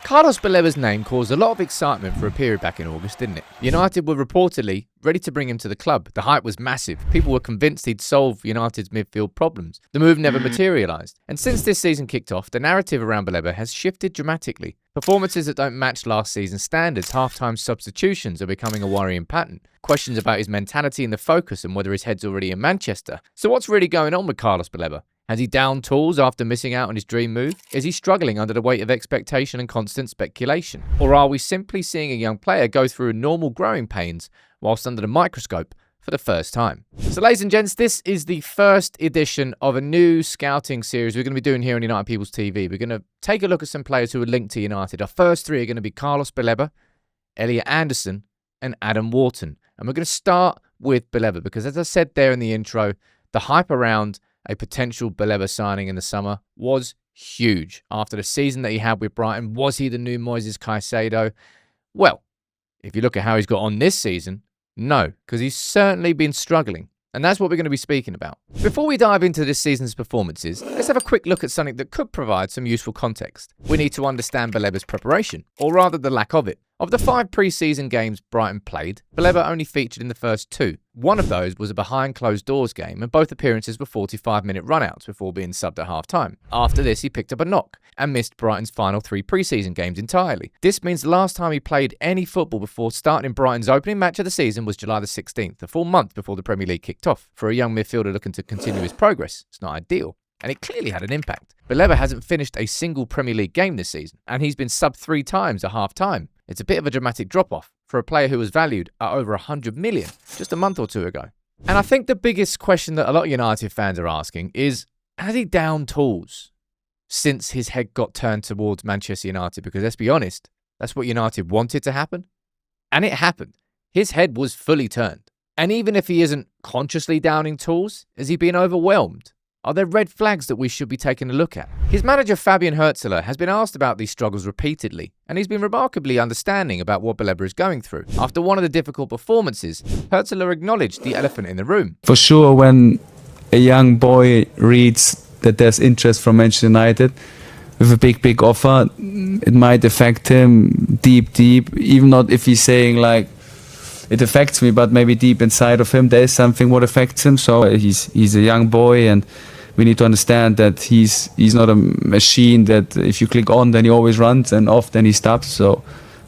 Carlos Baleba's name caused a lot of excitement for a period back in August, didn't it? United were reportedly ready to bring him to the club. The hype was massive. People were convinced he'd solve United's midfield problems. The move never materialised. And since this season kicked off, the narrative around Baleba has shifted dramatically. Performances that don't match last season's standards, half-time substitutions are becoming a worrying pattern. Questions about his mentality and the focus and whether his head's already in Manchester. So what's really going on with Carlos Baleba? Has he downed tools after missing out on his dream move? Is he struggling under the weight of expectation and constant speculation? Or are we simply seeing a young player go through normal growing pains whilst under the microscope for the first time? So ladies and gents, this is the first edition of a new scouting series we're going to be doing here on United People's TV. We're going to take a look at some players who are linked to United. Our first three are going to be Carlos Baleba, Elliot Anderson and Adam Wharton. And we're going to start with Baleba because, as I said there in the intro, the hype around a potential Baleba signing in the summer was huge. After the season that he had with Brighton, was he the new Moises Caicedo? Well, if you look at how he's got on this season, no, because he's certainly been struggling. And that's what we're going to be speaking about. Before we dive into this season's performances, let's have a quick look at something that could provide some useful context. We need to understand Baleba's preparation, or rather the lack of it. Of the 5 pre-season games Brighton played, Baleba only featured in the first 2. One of those was a behind closed doors game, and both appearances were 45-minute runouts before being subbed at half-time. After this, he picked up a knock and missed Brighton's final 3 pre-season games entirely. This means the last time he played any football before starting Brighton's opening match of the season was July the 16th, a full month before the Premier League kicked off. For a young midfielder looking to continue his progress, it's not ideal. And it clearly had an impact. Baleba hasn't finished a single Premier League game this season, and he's been subbed 3 times at half-time. It's a bit of a dramatic drop-off for a player who was valued at over 100 million just a month or 2 ago. And I think the biggest question that a lot of United fans are asking is, has he downed tools since his head got turned towards Manchester United? Because let's be honest, that's what United wanted to happen. And it happened. His head was fully turned. And even if he isn't consciously downing tools, has he been overwhelmed? Are there red flags that we should be taking a look at? His manager Fabian Hürzeler has been asked about these struggles repeatedly, and he's been remarkably understanding about what Baleba is going through. After one of the difficult performances, Hürzeler acknowledged the elephant in the room. For sure, when a young boy reads that there's interest from Manchester United with a big offer, it might affect him deep, even not if he's saying like, it affects me, but maybe deep inside of him there is something what affects him. So he's a young boy, and we need to understand that he's not a machine that if you click on then he always runs and off then he stops. So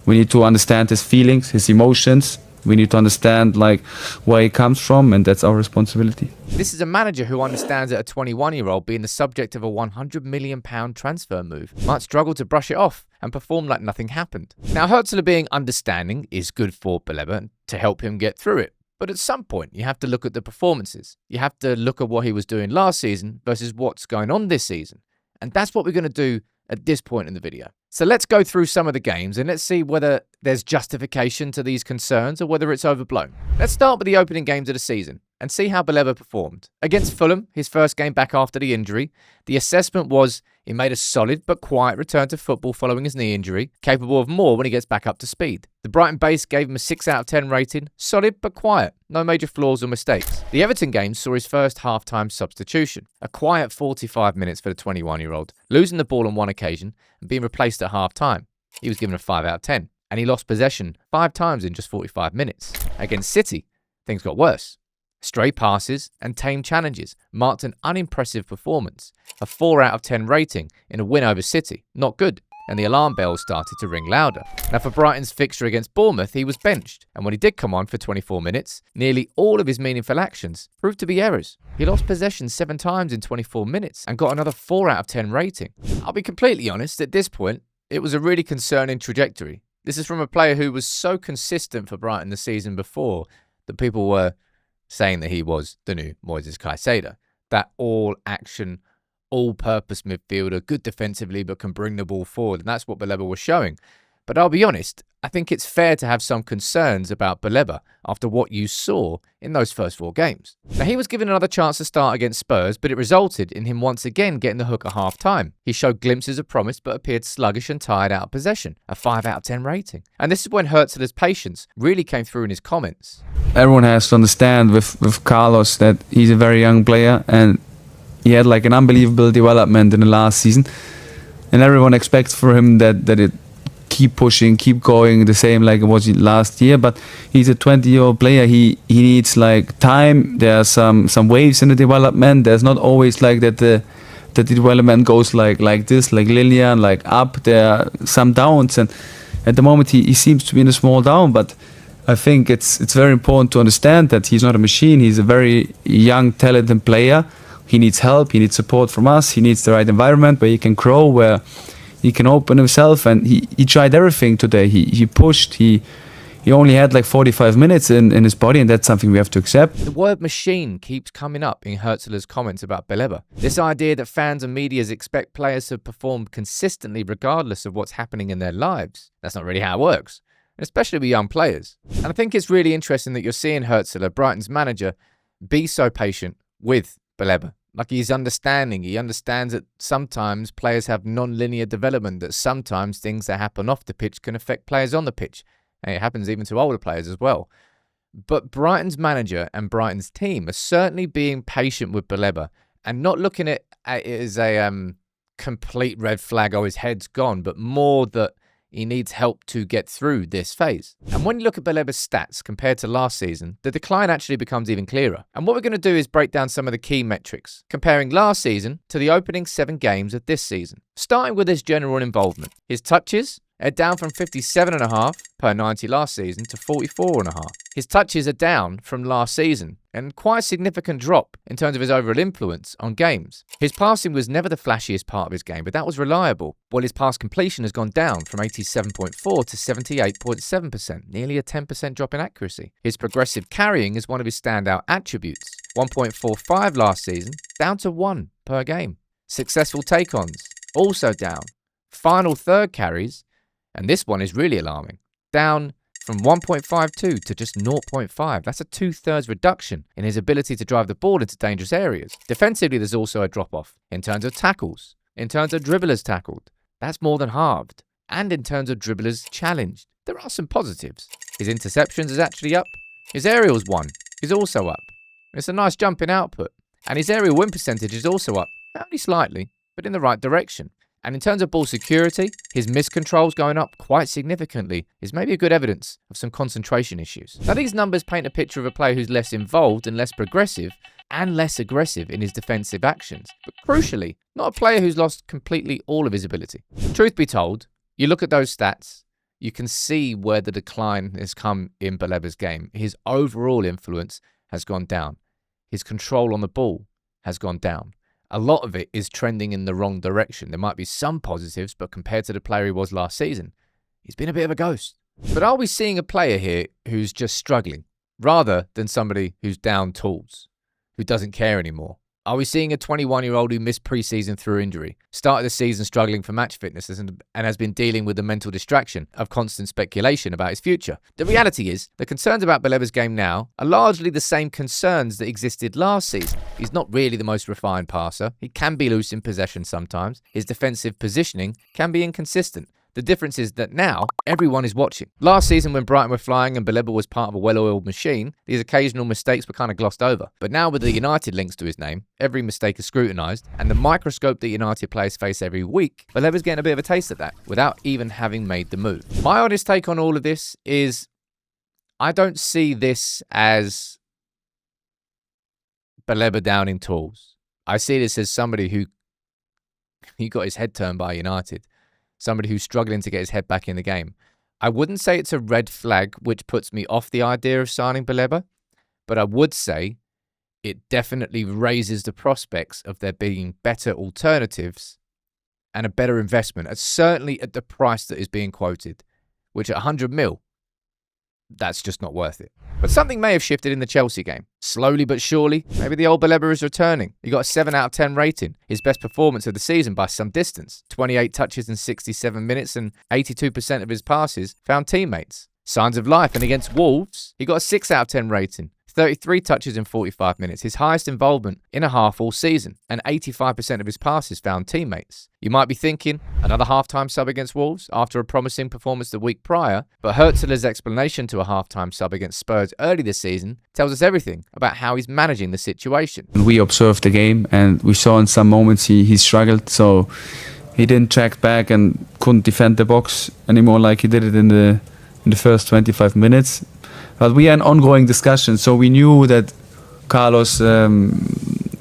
we need to understand his feelings, his emotions. We need to understand like where he comes from, and that's our responsibility. This is a manager who understands that a 21-year-old being the subject of a £100 million transfer move might struggle to brush it off and perform like nothing happened. Now, Hürzeler being understanding is good for Baleba to help him get through it. But at some point, you have to look at the performances. You have to look at what he was doing last season versus what's going on this season. And that's what we're going to do at this point in the video. So let's go through some of the games and let's see whether there's justification to these concerns or whether it's overblown. Let's start with the opening games of the season and see how Baleba performed. Against Fulham, his first game back after the injury, the assessment was he made a solid but quiet return to football following his knee injury, capable of more when he gets back up to speed. The Brighton base gave him a 6 out of 10 rating, solid but quiet, no major flaws or mistakes. The Everton game saw his first half-time substitution, a quiet 45 minutes for the 21-year-old, losing the ball on one occasion and being replaced at half-time. He was given a 5 out of 10, and he lost possession 5 times in just 45 minutes. Against City, things got worse. Stray passes and tame challenges marked an unimpressive performance. A 4 out of 10 rating in a win over City. Not good. And the alarm bells started to ring louder. Now for Brighton's fixture against Bournemouth, he was benched. And when he did come on for 24 minutes, nearly all of his meaningful actions proved to be errors. He lost possession 7 times in 24 minutes and got another 4 out of 10 rating. I'll be completely honest, at this point, it was a really concerning trajectory. This is from a player who was so consistent for Brighton the season before that people were saying that he was the new Moises Caicedo. That all-action, all-purpose midfielder, good defensively but can bring the ball forward, and that's what Baleba was showing. But I'll be honest, I think it's fair to have some concerns about Baleba after what you saw in those first 4 games. Now, he was given another chance to start against Spurs, but it resulted in him once again getting the hook at half-time. He showed glimpses of promise, but appeared sluggish and tired out of possession, a 5 out of 10 rating. And this is when Hürzeler's patience really came through in his comments. Everyone has to understand with Carlos that he's a very young player, and he had like an unbelievable development in the last season. And everyone expects for him that it keep pushing, keep going, the same like it was last year. But he's a 20-year-old player. He needs like time. There are some waves in the development. There's not always like that the development goes like this, like linear, like up. There are some downs, and at the moment he seems to be in a small down. But I think it's very important to understand that he's not a machine. He's a very young, talented player. He needs help. He needs support from us. He needs the right environment where he can grow, where he can open himself. And he tried everything today. He pushed. He only had like 45 minutes in his body, and that's something we have to accept. The word machine keeps coming up in Herzler's comments about Baleba. This idea that fans and media expect players to perform consistently regardless of what's happening in their lives. That's not really how it works, especially with young players. And I think it's really interesting that you're seeing Herzler, Brighton's manager, be so patient with Baleba. Like he's understanding. He understands that sometimes players have non-linear development, that sometimes things that happen off the pitch can affect players on the pitch. And it happens even to older players as well. But Brighton's manager and Brighton's team are certainly being patient with Baleba and not looking at it as a complete red flag, oh, his head's gone, but more that he needs help to get through this phase. And when you look at Baleba's stats compared to last season, the decline actually becomes even clearer. And what we're going to do is break down some of the key metrics, comparing last season to the opening 7 games of this season. Starting with his general involvement. His touches are down from 57.5 per 90 last season to 44.5. His touches are down from last season, and quite a significant drop in terms of his overall influence on games. His passing was never the flashiest part of his game, but that was reliable, while his pass completion has gone down from 87.4 to 78.7%, nearly a 10% drop in accuracy. His progressive carrying is one of his standout attributes, 1.45 last season, down to 1 per game. Successful take-ons, also down. Final third carries, and this one is really alarming, down from 1.52 to just 0.5. That's a 2/3 reduction in his ability to drive the ball into dangerous areas. Defensively, there's also a drop-off in terms of tackles, in terms of dribblers tackled. That's more than halved. And in terms of dribblers challenged. There are some positives. His interceptions is actually up. His aerials one is also up. It's a nice jump in output. And his aerial win percentage is also up. Only slightly, but in the right direction. And in terms of ball security, his miscontrols going up quite significantly is maybe a good evidence of some concentration issues. Now, these numbers paint a picture of a player who's less involved and less progressive and less aggressive in his defensive actions. But crucially, not a player who's lost completely all of his ability. Truth be told, you look at those stats, you can see where the decline has come in Baleba's game. His overall influence has gone down. His control on the ball has gone down. A lot of it is trending in the wrong direction. There might be some positives, but compared to the player he was last season, he's been a bit of a ghost. But are we seeing a player here who's just struggling, rather than somebody who's down tools, who doesn't care anymore? Are we seeing a 21-year-old who missed pre-season through injury, started the season struggling for match fitness and has been dealing with the mental distraction of constant speculation about his future? The reality is, the concerns about Baleba's game now are largely the same concerns that existed last season. He's not really the most refined passer. He can be loose in possession sometimes. His defensive positioning can be inconsistent. The difference is that now, everyone is watching. Last season, when Brighton were flying and Baleba was part of a well-oiled machine, these occasional mistakes were kind of glossed over. But now with the United links to his name, every mistake is scrutinised, and the microscope that United players face every week, Baleba's getting a bit of a taste of that, without even having made the move. My honest take on all of this is, I don't see this as Baleba down in tools. I see this as somebody who got his head turned by United. Somebody who's struggling to get his head back in the game. I wouldn't say it's a red flag which puts me off the idea of signing Baleba, but I would say it definitely raises the prospects of there being better alternatives and a better investment, certainly at the price that is being quoted, which at 100 mil, that's just not worth it. But something may have shifted in the Chelsea game. Slowly but surely, maybe the old Baleba is returning. He got a 7 out of 10 rating, his best performance of the season by some distance. 28 touches in 67 minutes and 82% of his passes found teammates. Signs of life, and against Wolves, he got a 6 out of 10 rating. 33 touches in 45 minutes, his highest involvement in a half all season, and 85% of his passes found teammates. You might be thinking, another halftime sub against Wolves after a promising performance the week prior, but Herzler's explanation to a halftime sub against Spurs early this season tells us everything about how he's managing the situation. We observed the game and we saw in some moments he struggled, so he didn't track back and couldn't defend the box anymore like he did it in the first 25 minutes. But we had an ongoing discussion, so we knew that Carlos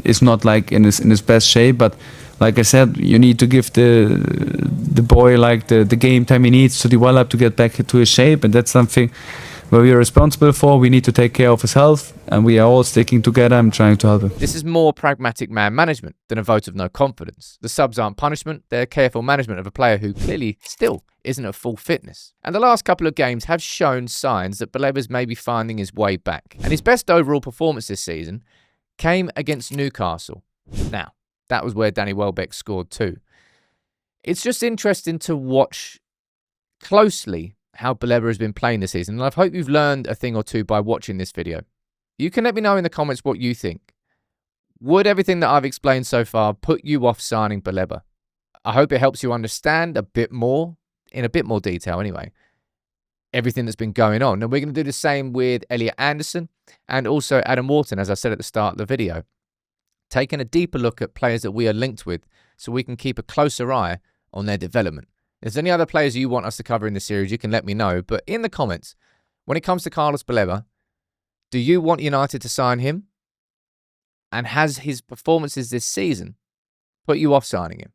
is not like in his best shape. But like I said, you need to give the boy like the game time he needs to develop to get back to his shape, and that's something where we are responsible for. We need to take care of his health, and we are all sticking together and trying to help him. This is more pragmatic man management than a vote of no confidence. The subs aren't punishment, they're careful management of a player who clearly still isn't at full fitness. And the last couple of games have shown signs that Baleba's maybe finding his way back. And his best overall performance this season came against Newcastle. Now, that was where Danny Welbeck scored too. It's just interesting to watch closely how Baleba has been playing this season, and I hope you've learned a thing or two by watching this video. You can let me know in the comments what you think. Would everything that I've explained so far put you off signing Baleba? I hope it helps you understand a bit more, in a bit more detail anyway, everything that's been going on. And we're going to do the same with Elliot Anderson and also Adam Wharton, as I said at the start of the video. Taking a deeper look at players that we are linked with so we can keep a closer eye on their development. If there's any other players you want us to cover in this series, you can let me know. But in the comments, when it comes to Carlos Baleba, do you want United to sign him? And has his performances this season put you off signing him?